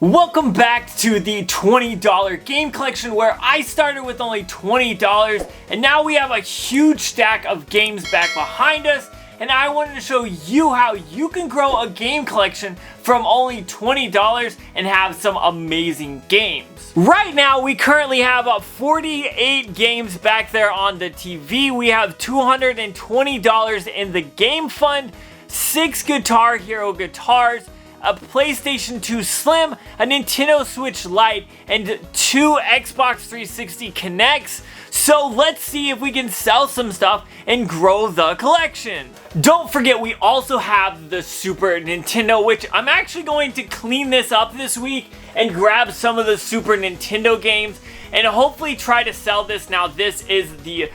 Welcome back to the $20 game collection where I started with only $20 and now we have a huge stack of games back behind us, and I wanted to show you how you can grow a game collection from only $20 and have some amazing games. Right now we currently have 48 games back there on the TV. We have $220 in the game fund, 6 Guitar Hero guitars, a PlayStation 2 Slim, a Nintendo Switch Lite, and 2 Xbox 360 Kinects. So let's see if we can sell some stuff and grow the collection. Don't forget, we also have the Super Nintendo, which I'm actually going to clean this up this week and grab some of the Super Nintendo games and hopefully try to sell this. Now this is the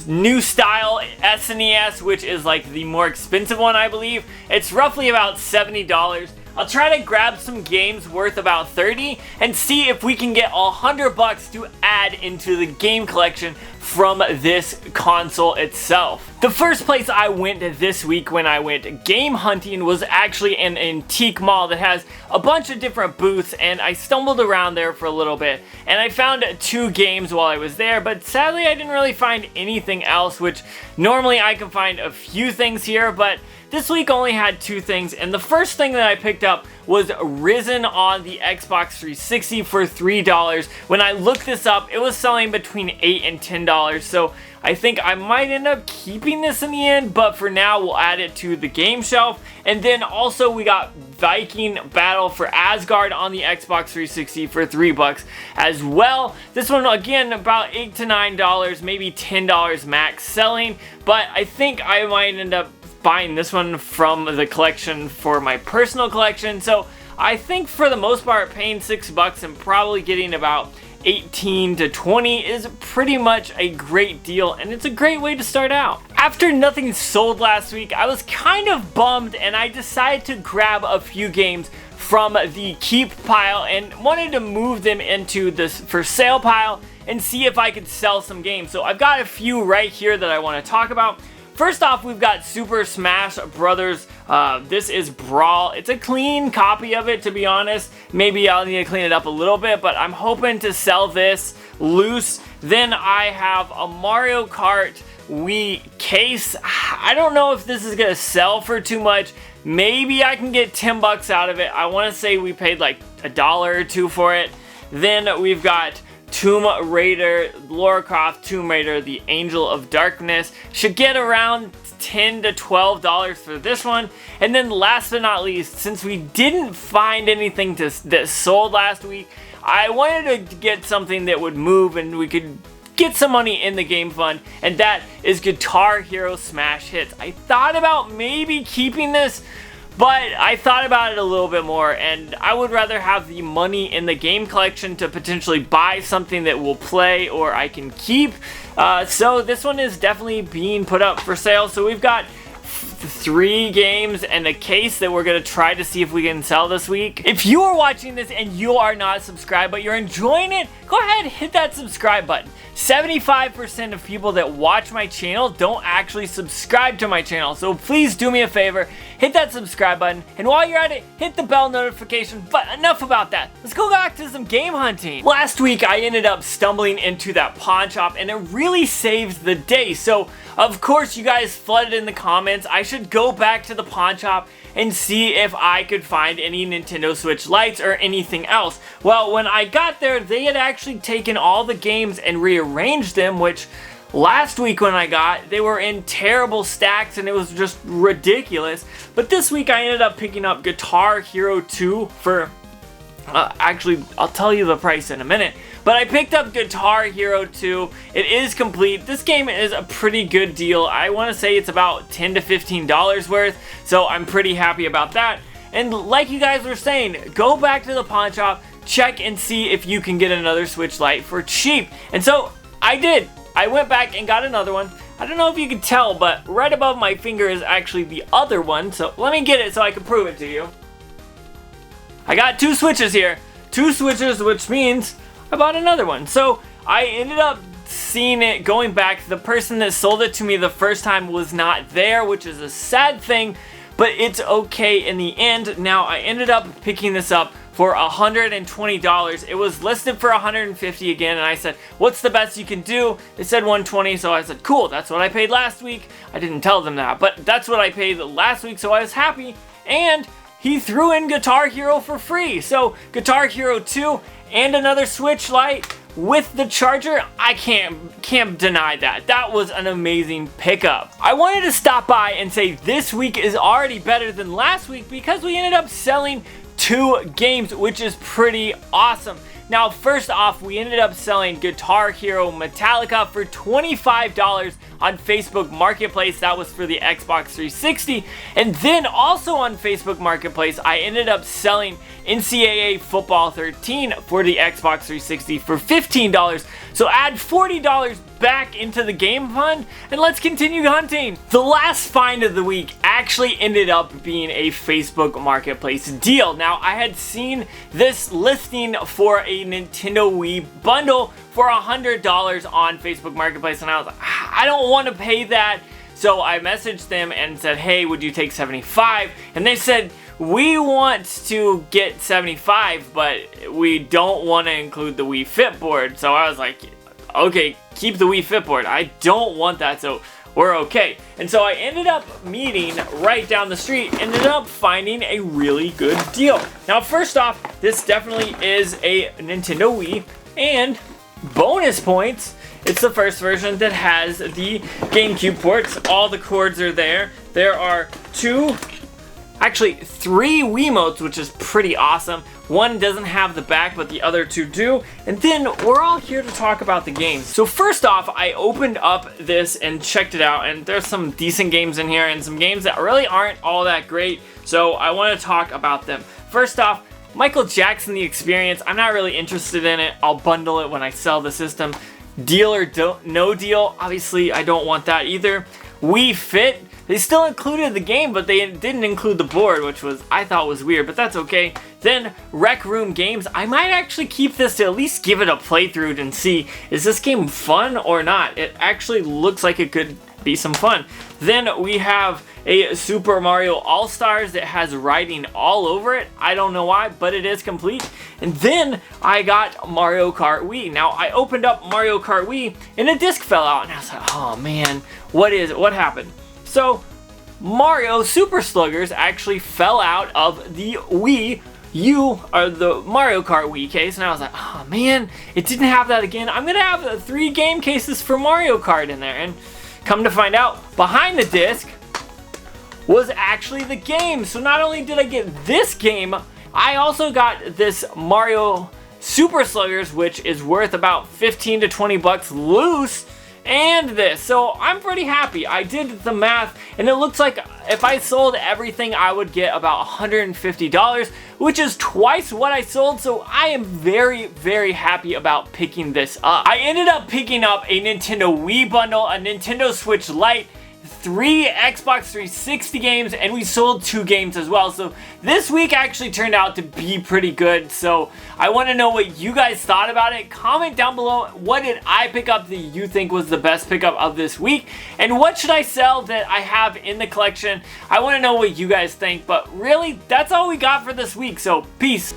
new style SNES, which is like the more expensive one, I believe. It's roughly about $70. I'll try to grab some games worth about $30 and see if we can get $100 to add into the game collection from this console itself. The first place I went this week when I went game hunting was actually an antique mall that has a bunch of different booths, and I stumbled around there for a little bit and I found 2 games while I was there, but sadly I didn't really find anything else, which normally I can find a few things here, but this week only had 2 things, and the first thing that I picked up was Risen on the Xbox 360 for $3. When I looked this up, it was selling between $8 and $10, so I think I might end up keeping this in the end, but for now we'll add it to the game shelf. And then also we got Viking Battle for Asgard on the Xbox 360 for $3 as well. This one again about $8 to $9, maybe $10 max selling, but I think I might end up buying this one from the collection for my personal collection. So I think for the most part paying $6 and probably getting about 18 to 20 is pretty much a great deal, and it's a great way to start out. After nothing sold last week, I was kind of bummed and I decided to grab a few games from the keep pile and wanted to move them into this for sale pile and see if I could sell some games. So I've got a few right here that I want to talk about. First off, we've got Super Smash Brothers. This is Brawl. It's a clean copy of it, to be honest. Maybe I'll need to clean it up a little bit, but I'm hoping to sell this loose. Then I have a Mario Kart Wii case. I don't know if this is gonna sell for too much. Maybe I can get $10 out of it. I want to say we paid like $1 or $2 for it. Then we've got Tomb Raider, Lara Croft Tomb Raider, the Angel of Darkness. Should get around $10 to $12 for this one. And then last but not least, since we didn't find anything that sold last week, I wanted to get something that would move and we could get some money in the game fund, and that is Guitar Hero Smash Hits. I thought about maybe keeping this, but I thought about it a little bit more, and I would rather have the money in the game collection to potentially buy something that will play or I can keep. So this one is definitely being put up for sale. So we've got 3 games and a case that we're going to try to see if we can sell this week. If you are watching this and you are not subscribed but you're enjoying it, go ahead and hit that subscribe button. 75% of people that watch my channel don't actually subscribe to my channel, so please do me a favor, hit that subscribe button, and while you're at it, hit the bell notification. But enough about that, let's go back to some game hunting. Last week I ended up stumbling into that pawn shop and it really saved the day. So of course you guys flooded in the comments I should go back to the pawn shop and see if I could find any Nintendo Switch Lites or anything else. Well, when I got there, they had actually taken all the games and rearranged them, which last week when I got, they were in terrible stacks and it was just ridiculous. But this week I ended up picking up Guitar Hero 2 for, actually, I'll tell you the price in a minute. But I picked up Guitar Hero 2. It is complete. This game is a pretty good deal. I want to say it's about $10 to $15 worth, so I'm pretty happy about that. And like you guys were saying, go back to the pawn shop, check and see if you can get another Switch Lite for cheap. And so I did. I went back and got another one. I don't know if you can tell, but right above my finger is actually the other one. So let me get it so I can prove it to you. I got 2 Switches here. 2 Switches, which means I bought another one. So I ended up seeing it, going back. The person that sold it to me the first time was not there, which is a sad thing, but it's okay in the end. Now I ended up picking this up for $120. It was listed for $150 again, and I said, what's the best you can do? They said $120, so I said, cool, that's what I paid last week. I didn't tell them that, but that's what I paid last week, so I was happy. And he threw in Guitar Hero for free. So Guitar Hero 2 and another Switch Lite with the charger. I can't deny that. That was an amazing pickup. I wanted to stop by and say this week is already better than last week because we ended up selling 2 games, which is pretty awesome. Now, first off, we ended up selling Guitar Hero Metallica for $25 on Facebook Marketplace. That was for the Xbox 360. And then also on Facebook Marketplace, I ended up selling NCAA Football 13 for the Xbox 360 for $15. So add $40 back into the game fund, and let's continue hunting. The last find of the week actually ended up being a Facebook Marketplace deal. Now, I had seen this listing for a Nintendo Wii Bundle for $100 on Facebook Marketplace, and I was like, I don't want to pay that. So I messaged them and said, hey, would you take 75? And they said, we want to get 75, but we don't want to include the Wii Fit board. So I was like, okay, keep the Wii Fit board. I don't want that, so we're okay. And so I ended up meeting right down the street, ended up finding a really good deal. Now, first off, this definitely is a Nintendo Wii, and bonus points, it's the first version that has the GameCube ports. All the cords are there. There are 3 Wiimotes, which is pretty awesome. One doesn't have the back, but the other 2 do. And then we're all here to talk about the games. So first off, I opened up this and checked it out, and there's some decent games in here and some games that really aren't all that great. So I want to talk about them. First off, Michael Jackson The Experience. I'm not really interested in it. I'll bundle it when I sell the system. Deal or no deal, obviously I don't want that either. Wii Fit, they still included the game, but they didn't include the board, which I thought was weird, but that's okay. Then Rec Room Games, I might actually keep this to at least give it a playthrough and see, is this game fun or not? It actually looks like it could be some fun. Then we have a Super Mario All-Stars that has writing all over it. I don't know why, but it is complete. And then I got Mario Kart Wii. Now, I opened up Mario Kart Wii and a disc fell out, and I was like, oh man, what happened? So, Mario Super Sluggers actually fell out of the Wii U, or the Mario Kart Wii case, and I was like, oh man, it didn't have that again. I'm gonna have 3 game cases for Mario Kart in there, and come to find out, behind the disc was actually the game. So not only did I get this game, I also got this Mario Super Sluggers, which is worth about 15 to 20 bucks loose, and this. So I'm pretty happy. I did the math, and it looks like if I sold everything, I would get about $150, which is twice what I sold. So I am very, very happy about picking this up. I ended up picking up a Nintendo Wii Bundle, a Nintendo Switch Lite, 3 Xbox 360 games, and we sold 2 games as well. So this week actually turned out to be pretty good. So I want to know what you guys thought about it. Comment down below, what did I pick up that you think was the best pickup of this week? And what should I sell that I have in the collection? I want to know what you guys think. But really, that's all we got for this week. So peace.